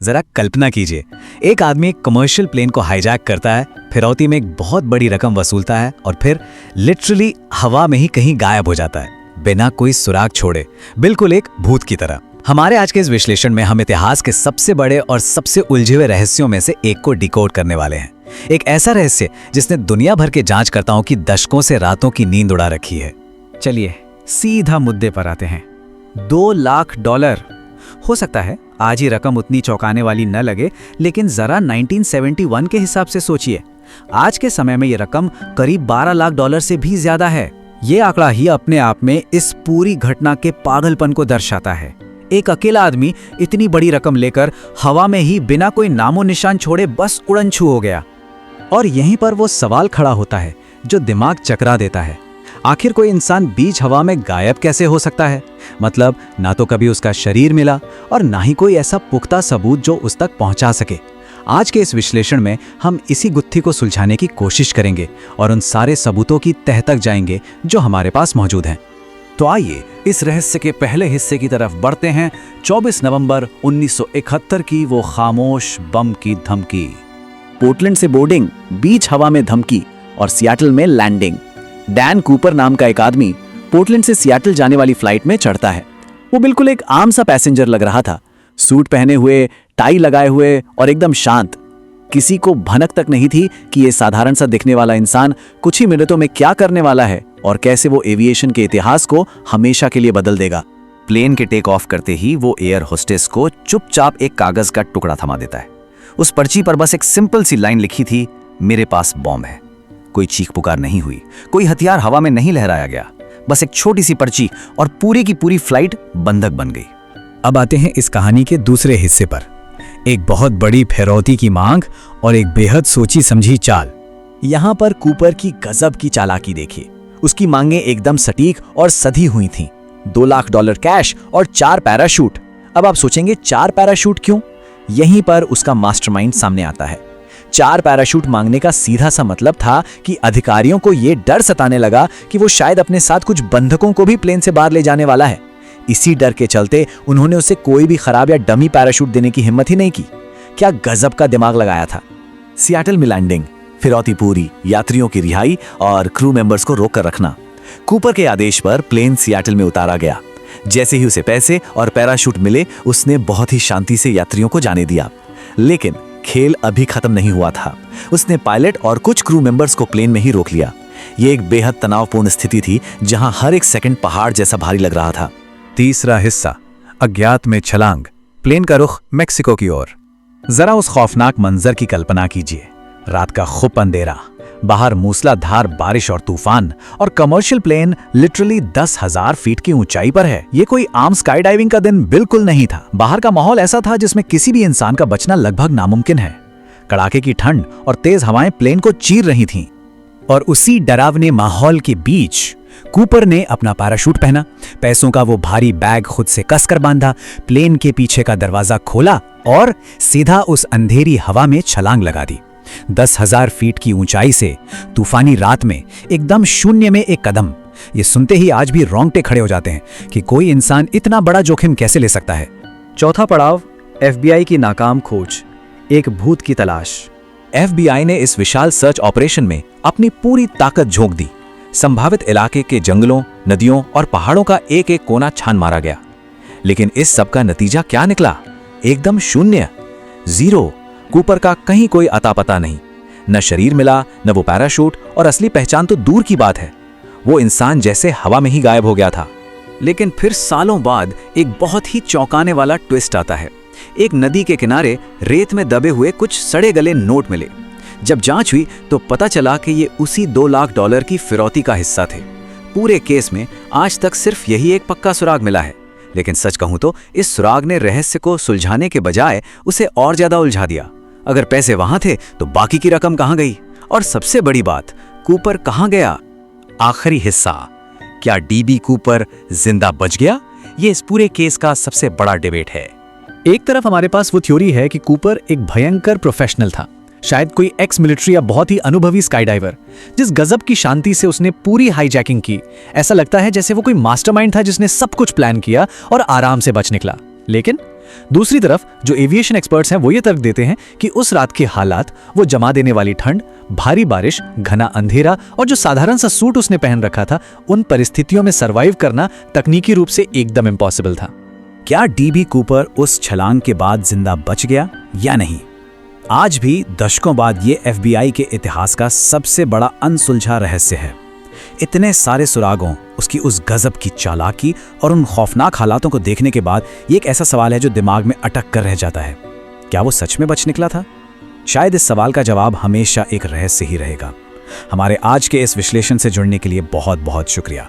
जरा कल्पना कीजिए, एक आदमी एक कमर्शियल प्लेन को हाईजैक करता है, फिरौती में एक बहुत बड़ी रकम वसूलता है और फिर लिटरली हवा में ही कहीं गायब हो जाता है, बिना कोई सुराग छोड़े, बिल्कुल एक भूत की तरह। हमारे आज के इस विश्लेषण में हम इतिहास के सबसे बड़े और सबसे उलझे हुए रहस्यों में से एक को डिकोड करने वाले हैं। एक ऐसा रहस्य जिसने दुनिया भर के जांचकर्ताओं की दशकों से रातों की नींद उड़ा रखी है। चलिए सीधा मुद्दे पर आते हैं। $2 लाख। हो सकता है आज ही रकम उतनी चौंकाने वाली न लगे, लेकिन जरा 1971 के हिसाब से सोचिए। आज के समय में ये रकम करीब $12 लाख से भी ज्यादा है। ये आंकड़ा ही अपने आप में इस पूरी घटना के पागलपन को दर्शाता है। एक अकेला आदमी इतनी बड़ी रकम लेकर हवा में ही बिना कोई नामो निशान छोड़े बस उड़नछू हो गया। और यहीं पर वो सवाल खड़ा होता है जो दिमाग चकरा देता है। आखिर कोई इंसान बीच हवा में गायब कैसे हो सकता है? मतलब ना तो कभी उसका शरीर मिला और ना ही कोई ऐसा पुख्ता सबूत जो उस तक पहुंचा सके। आज के इस विश्लेषण में हम इसी गुत्थी को सुलझाने की कोशिश करेंगे और उन सारे सबूतों की तह तक जाएंगे जो हमारे पास मौजूद हैं। तो आइए इस रहस्य के पहले हिस्से की तरफ बढ़ते हैं। 24 नवंबर 1971 की वो खामोश बम की धमकी। पोर्टलैंड से बोर्डिंग, बीच हवा में धमकी और सियाटल में लैंडिंग। डैन कूपर नाम का एक आदमी पोर्टलैंड से सियाटल जाने वाली फ्लाइट में चढ़ता है। वो बिल्कुल एक आम सा पैसेंजर लग रहा था, सूट पहने हुए, टाई लगाए हुए और एकदम शांत। किसी को भनक तक नहीं थी कि ये साधारण सा दिखने वाला इंसान कुछ ही मिनटों में क्या करने वाला है और कैसे वो एविएशन के इतिहास को हमेशा के लिए बदल देगा। प्लेन के टेक ऑफ करते ही वो एयर होस्टेस को चुपचाप एक कागज का टुकड़ा थमा देता है। उस पर्ची पर बस एक सिंपल सी लाइन लिखी थी, मेरे पास बॉम्ब है। कोई चीख पुकार नहीं हुई, कोई हथियार हवा में नहीं लहराया गया, बस एक छोटी सी पर्ची और पूरी की पूरी फ्लाइट बंधक बन गई। अब आते हैं इस कहानी के दूसरे हिस्से पर। एक बहुत बड़ी फिरौती की मांग और एक बेहद सोची समझी चाल। यहाँ पर कूपर की गजब की चालाकी देखिए। उसकी मांगें एकदम सटीक और सधी हुई थीं। $2 लाख कैश और 4 पैराशूट। अब आप सोचेंगे 4 पैराशूट क्यों? यहीं पर उसका मास्टरमाइंड सामने आता है। 4 पैराशूट मांगने का सीधा सा मतलब था कि अधिकारियों को यह डर सताने लगा कि वो शायद अपने साथ कुछ बंधकों को भी प्लेन से बाहर ले जाने वाला है। इसी डर के चलते उन्होंने उसे कोई भी खराब या डमी पैराशूट देने की हिम्मत ही नहीं की। क्या गजब का दिमाग लगाया था। सियाटल में लैंडिंग, फिरौती पूरी, यात्रियों की रिहाई और क्रू मेंबर्स को रोक कर रखना। कूपर के आदेश पर प्लेन सियाटल में उतारा गया। जैसे ही उसे पैसे और पैराशूट मिले, उसने बहुत ही शांति से यात्रियों को जाने दिया। लेकिन खेल अभी खत्म नहीं हुआ था। उसने पायलट और कुछ क्रू मेंबर्स को प्लेन में ही रोक लिया। यह एक बेहद तनावपूर्ण स्थिति थी जहां हर एक सेकंड पहाड़ जैसा भारी लग रहा था। तीसरा हिस्सा, अज्ञात में छलांग। प्लेन का रुख मेक्सिको की ओर। जरा उस खौफनाक मंजर की कल्पना कीजिए। रात का खूब अंधेरा, बाहर मूसलाधार बारिश और तूफान, और कमर्शियल प्लेन लिटरली 10,000 फीट की ऊंचाई पर है। ये कोई आम स्काई डाइविंग का दिन बिल्कुल नहीं था। बाहर का माहौल ऐसा था जिसमें किसी भी इंसान का बचना लगभग नामुमकिन है। कड़ाके की ठंड और तेज हवाएं प्लेन को चीर रही थीं। और उसी डरावने माहौल के बीच कूपर ने अपना पैराशूट पहना, पैसों का वो भारी बैग खुद से कसकर बांधा, प्लेन के पीछे का दरवाजा खोला और सीधा उस अंधेरी हवा में छलांग लगा दी। 10,000 फीट की ऊंचाई से तूफानी रात में एकदम शून्य में एक कदम। ये सुनते ही आज भी रोंगटे खड़े हो जाते हैं कि कोई इंसान इतना बड़ा जोखिम कैसे ले सकता है। चौथा पड़ाव, FBI की नाकाम खोज, एक भूत की तलाश। FBI ने इस विशाल सर्च ऑपरेशन में अपनी पूरी ताकत झोंक दी। संभावित इलाके के जंगलों, नदियों और पहाड़ों का एक एक कोना छान मारा गया। लेकिन इस सब का नतीजा क्या निकला? एकदम शून्य, जीरो। कूपर का कहीं कोई अता पता नहीं। न शरीर मिला, न वो पैराशूट, और असली पहचान तो दूर की बात है। वो इंसान जैसे हवा में ही गायब हो गया था। लेकिन फिर सालों बाद एक बहुत ही चौंकाने वाला ट्विस्ट आता है। एक नदी के किनारे रेत में दबे हुए कुछ सड़े गले नोट मिले। जब जांच हुई तो पता चला कि ये उसी $2 लाख की फिरौती का हिस्सा थे। पूरे केस में आज तक सिर्फ यही एक पक्का सुराग मिला है। लेकिन सच कहूं तो इस सुराग ने रहस्य को सुलझाने के बजाय उसे और ज्यादा उलझा दिया। अगर पैसे वहां थे तो बाकी की रकम कहां गई? और सबसे बड़ी बात, कूपर कहां गया? आखिरी हिस्सा, क्या DB कूपर जिंदा बच गया? ये इस पूरे केस का सबसे बड़ा डिबेट है। एक तरफ हमारे पास वो थ्योरी है कि कूपर एक भयंकर प्रोफेशनल था, शायद कोई एक्स मिलिट्री या बहुत ही अनुभवी स्काईडाइवर। जिस गजब की शांति से उसने पूरी हाईजैकिंग की, ऐसा लगता है जैसे वो कोई मास्टरमाइंड था जिसने सब कुछ प्लान किया और आराम से बच निकला। लेकिन दूसरी तरफ जो एविएशन एक्सपर्ट्स हैं वो ये तर्क देते हैं कि उस रात के हालात, वो जमा देने वाली ठंड, भारी बारिश, घना अंधेरा और जो साधारण सा सूट उसने पहन रखा था, उन परिस्थितियों में सरवाइव करना तकनीकी रूप से एकदम इम्पॉसिबल था। क्या डीबी कूपर उस छलांग के बाद जिंदा बच गया या नहीं? आज भी दशकों बाद ये एफबीआई के इतिहास का सबसे बड़ा अनसुलझा रहस्य है। इतने सारे सुरागों, उसकी उस गजब की चालाकी और उन खौफनाक हालातों को देखने के बाद ये एक ऐसा सवाल है जो दिमाग में अटक कर रह जाता है। क्या वो सच में बच निकला था? शायद इस सवाल का जवाब हमेशा एक रहस्य ही रहेगा। हमारे आज के इस विश्लेषण से जुड़ने के लिए बहुत बहुत शुक्रिया।